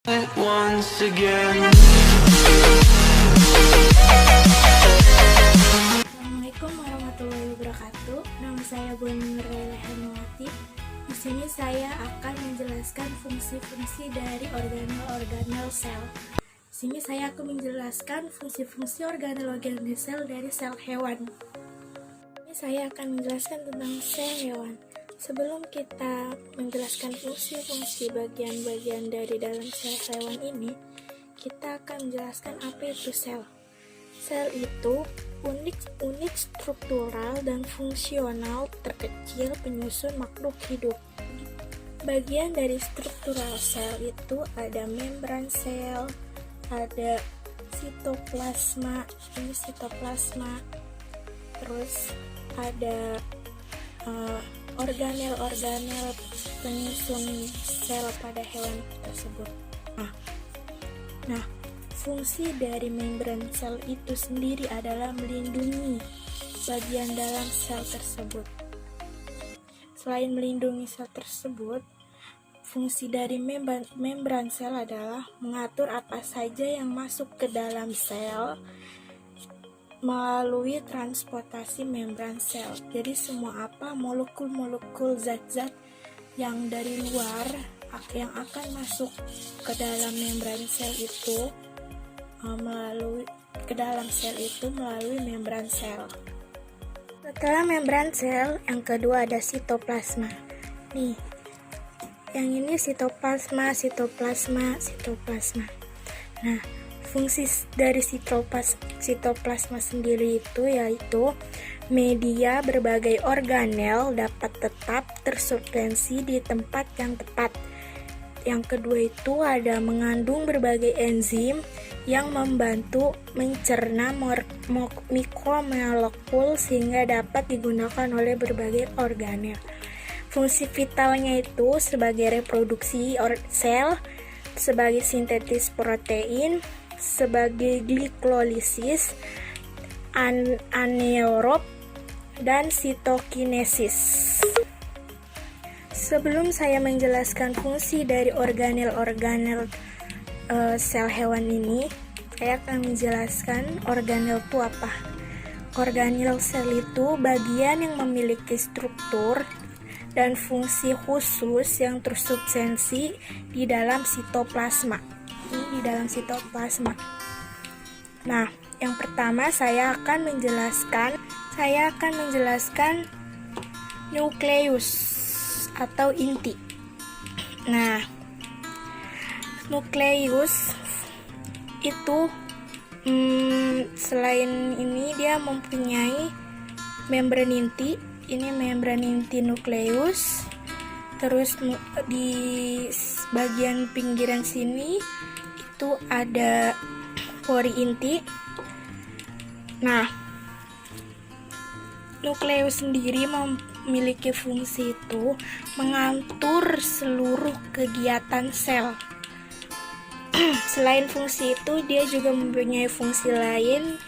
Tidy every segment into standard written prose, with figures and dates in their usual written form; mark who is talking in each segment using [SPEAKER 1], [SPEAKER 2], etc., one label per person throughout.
[SPEAKER 1] once again.
[SPEAKER 2] Assalamualaikum warahmatullahi wabarakatuh. Nama saya Bu Nurul Hanwati. Di sini saya akan menjelaskan fungsi-fungsi dari organel-organel sel. Di sini saya akan menjelaskan fungsi-fungsi organel-organel sel dari sel hewan. Ini saya akan menjelaskan tentang sel hewan. Sebelum kita menjelaskan fungsi-fungsi bagian-bagian dari dalam sel hewan ini, kita akan menjelaskan apa itu sel. Sel itu unit struktural dan fungsional terkecil penyusun makhluk hidup. Bagian dari struktural sel itu ada membran sel, ada sitoplasma, ini sitoplasma, terus ada organel-organel penyusun sel pada hewan tersebut. Nah, fungsi dari membran sel itu sendiri adalah melindungi bagian dalam sel tersebut. Selain melindungi sel tersebut, fungsi dari membran sel adalah mengatur apa saja yang masuk ke dalam sel melalui transportasi membran sel. Jadi semua molekul-molekul zat-zat yang dari luar yang akan masuk ke dalam membran sel itu melalui membran sel. Setelah membran sel, yang kedua ada sitoplasma. Nih, yang ini sitoplasma. Nah, fungsi dari sitoplasma sendiri itu yaitu media berbagai organel dapat tetap tersubstansi di tempat yang tepat. Yang kedua itu ada mengandung berbagai enzim yang membantu mencerna mikromolekul sehingga dapat digunakan oleh berbagai organel. Fungsi vitalnya itu sebagai reproduksi sel, sebagai sintetis protein, sebagai glikolisis, anaerob, dan sitokinesis. Sebelum saya menjelaskan fungsi dari organel-organel sel hewan ini, saya akan menjelaskan organel itu apa. Organel sel itu bagian yang memiliki struktur dan fungsi khusus yang tersubstansi di dalam sitoplasma. Di dalam sitoplasma. Nah, yang pertama saya akan menjelaskan nukleus atau inti. Nah, nukleus itu selain ini dia mempunyai membran inti. Ini membran inti nukleus. Terus di bagian pinggiran sini itu ada pori inti. Nah, nukleus sendiri memiliki fungsi itu mengatur seluruh kegiatan sel. Selain fungsi itu, dia juga mempunyai fungsi lain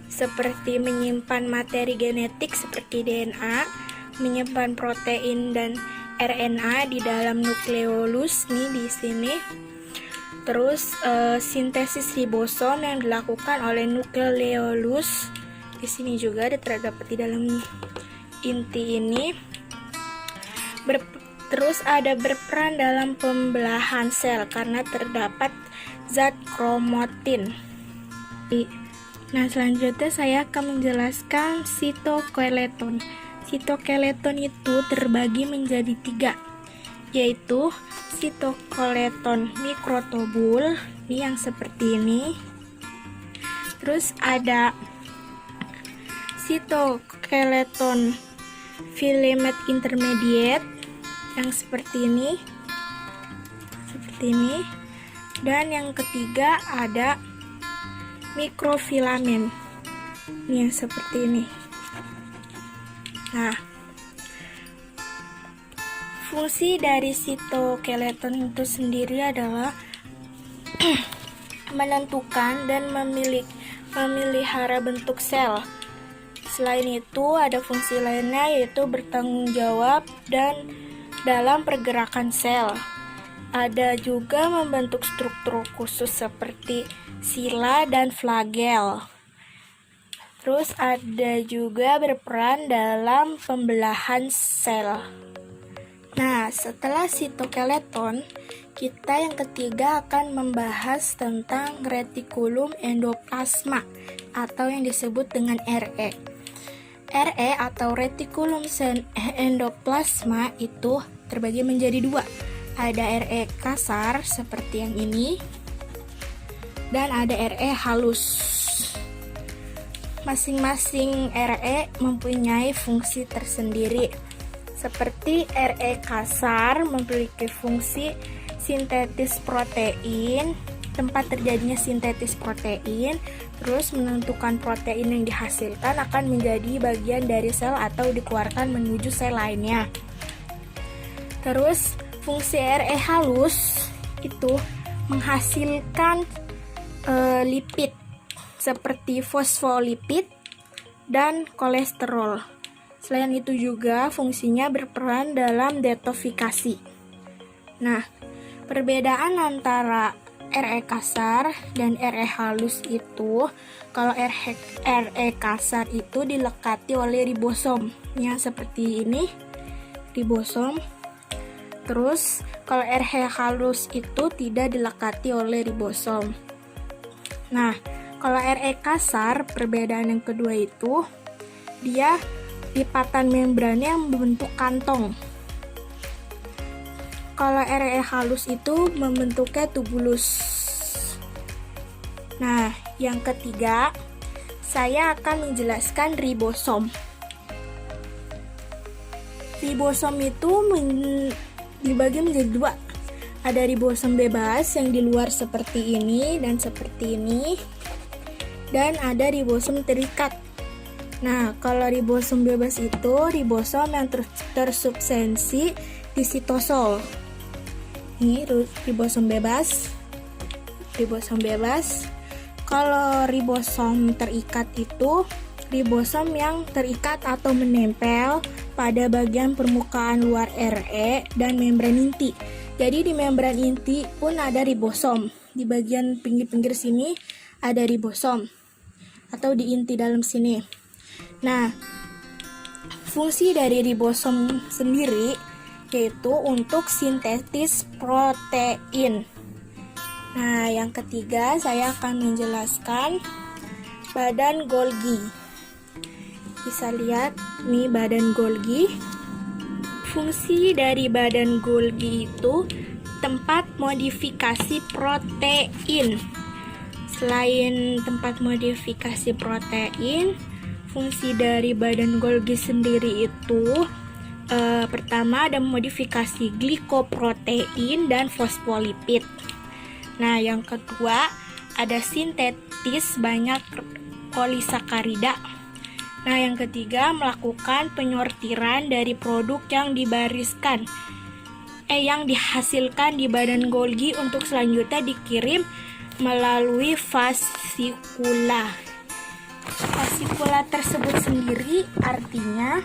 [SPEAKER 2] seperti menyimpan materi genetik seperti DNA, menyimpan protein dan RNA di dalam nukleolus nih di sini. Terus sintesis ribosom yang dilakukan oleh nukleolus di sini juga terdapat di dalam inti ini. Terus ada berperan dalam pembelahan sel karena terdapat zat kromatin. Nah, selanjutnya saya akan menjelaskan sitoskeleton. Sitoskeleton itu terbagi menjadi 3, yaitu sitoskeleton mikrotubul, ini yang seperti ini. Terus ada sitoskeleton filament intermediate yang seperti ini. Dan yang ketiga ada mikrofilamen, ini yang seperti ini. Nah, fungsi dari sitoskeleton itu sendiri adalah menentukan dan memelihara bentuk sel. Selain itu, ada fungsi lainnya yaitu bertanggung jawab dan dalam pergerakan sel. ada juga membentuk struktur khusus seperti sila dan flagel. Terus ada juga berperan dalam pembelahan sel. Nah, setelah sitoskeleton, kita yang ketiga akan membahas tentang retikulum endoplasma atau yang disebut dengan RE. RE atau retikulum endoplasma itu terbagi menjadi dua. Ada RE kasar seperti yang ini, dan ada RE halus. Masing-masing RE mempunyai fungsi tersendiri. Seperti RE kasar memiliki fungsi sintetis protein, tempat terjadinya sintetis protein, terus menentukan protein yang dihasilkan akan menjadi bagian dari sel atau dikeluarkan menuju sel lainnya. Terus fungsi RE halus itu menghasilkan lipid seperti fosfolipid dan kolesterol. Selain itu juga fungsinya berperan dalam detoksifikasi. Nah, perbedaan antara RE kasar dan RE halus itu, kalau RE kasar itu dilekati oleh ribosom, ya seperti ini, ribosom. Terus kalau RE halus itu tidak dilekati oleh ribosom. Nah, kalau RE kasar, perbedaan yang kedua itu, dia lipatan membrannya yang membentuk kantong. Kalau RE halus itu membentuknya tubulus. Nah, yang ketiga, saya akan menjelaskan ribosom. Ribosom itu dibagi menjadi dua. Ada ribosom bebas yang di luar seperti ini dan seperti ini. Dan ada ribosom terikat. Nah, kalau ribosom bebas itu ribosom yang tersubstansi di sitosol. Ini ribosom bebas. Ribosom bebas. Kalau ribosom terikat itu ribosom yang terikat atau menempel pada bagian permukaan luar RE dan membran inti. Jadi di membran inti pun ada ribosom. Di bagian pinggir-pinggir sini ada ribosom atau di inti dalam sini. Nah, fungsi dari ribosom sendiri yaitu untuk sintetis protein. Nah, yang ketiga saya akan menjelaskan badan Golgi. Bisa lihat nih badan Golgi. Fungsi dari badan Golgi itu tempat modifikasi protein. Selain tempat modifikasi protein, fungsi dari badan Golgi sendiri itu pertama ada modifikasi glikoprotein dan fosfolipid. Nah, yang kedua ada sintetis banyak polisakarida. Nah, yang ketiga melakukan penyortiran dari produk yang yang dihasilkan di badan Golgi untuk selanjutnya dikirim melalui fasikula. Fasikula tersebut sendiri artinya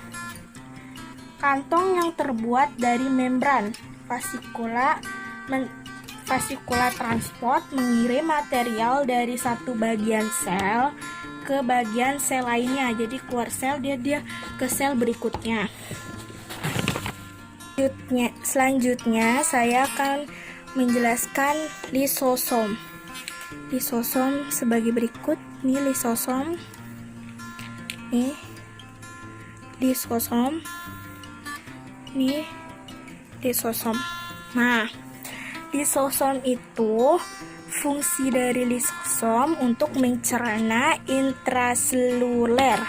[SPEAKER 2] kantong yang terbuat dari membran. Fasikula transport mengirim material dari satu bagian sel ke bagian sel lainnya. Jadi keluar sel dia ke sel berikutnya. Selanjutnya saya akan menjelaskan lisosom. Lisosom sebagai berikut. Ini lisosom. Nih lisosom. Nih lisosom. Nah, lisosom itu fungsi dari lisosom untuk mencerna intraseluler.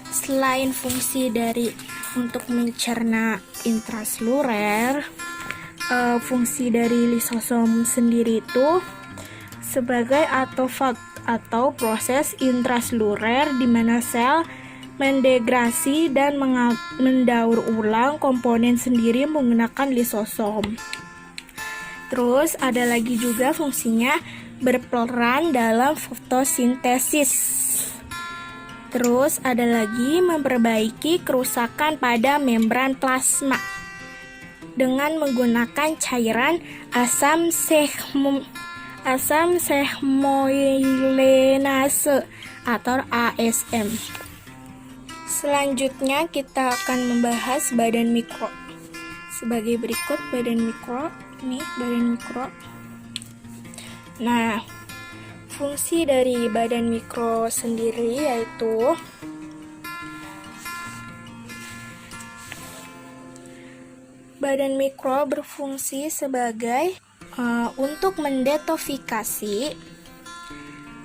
[SPEAKER 2] Selain fungsi dari untuk mencerna intraseluler, fungsi dari lisosom sendiri itu sebagai autofag atau proses intraseluler di mana sel mendegrasi dan mendaur ulang komponen sendiri menggunakan lisosom. Terus ada lagi juga fungsinya berperan dalam fotosintesis. Terus ada lagi memperbaiki kerusakan pada membran plasma. dengan menggunakan cairan asam sehmoylenase atau ASM. Selanjutnya kita akan membahas badan mikro. Sebagai berikut badan mikro. Ini badan mikro. Nah, fungsi dari badan mikro sendiri yaitu badan mikro berfungsi sebagai untuk mendetoksifikasi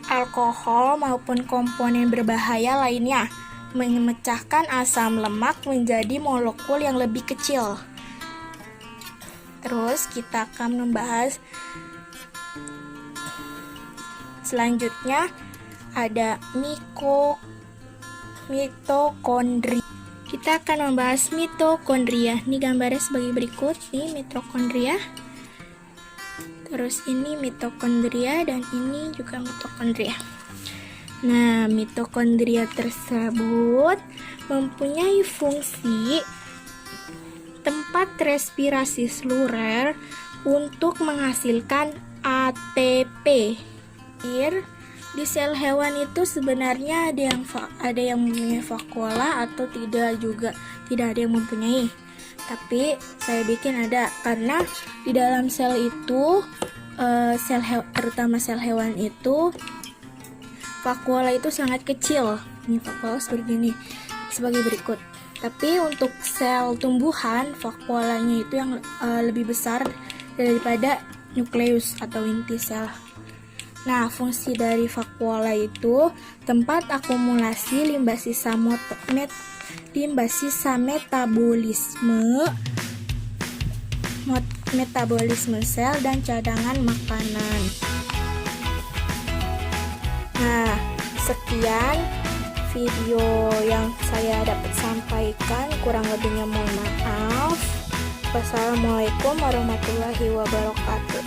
[SPEAKER 2] alkohol maupun komponen berbahaya lainnya, memecahkan asam lemak menjadi molekul yang lebih kecil. Terus kita akan membahas selanjutnya ada mitokondria. Kita akan membahas mitokondria. Ini gambarnya sebagai berikut. Nih mitokondria. Terus ini mitokondria dan ini juga mitokondria. Nah, mitokondria tersebut mempunyai fungsi tempat respirasi seluler untuk menghasilkan ATP. Di sel hewan itu sebenarnya ada yang mempunyai vakuola atau tidak ada yang mempunyai. Tapi saya bikin ada karena di dalam sel itu terutama sel hewan itu vakuola itu sangat kecil. Ini vakuola seperti ini sebagai berikut. Tapi untuk sel tumbuhan vakuolanya itu yang lebih besar daripada nukleus atau inti sel. Nah, fungsi dari vakuola itu tempat akumulasi limbah sisa metabolisme sel dan cadangan makanan. Nah, sekian video yang saya dapat sampaikan, kurang lebihnya mohon maaf. Wassalamualaikum warahmatullahi wabarakatuh.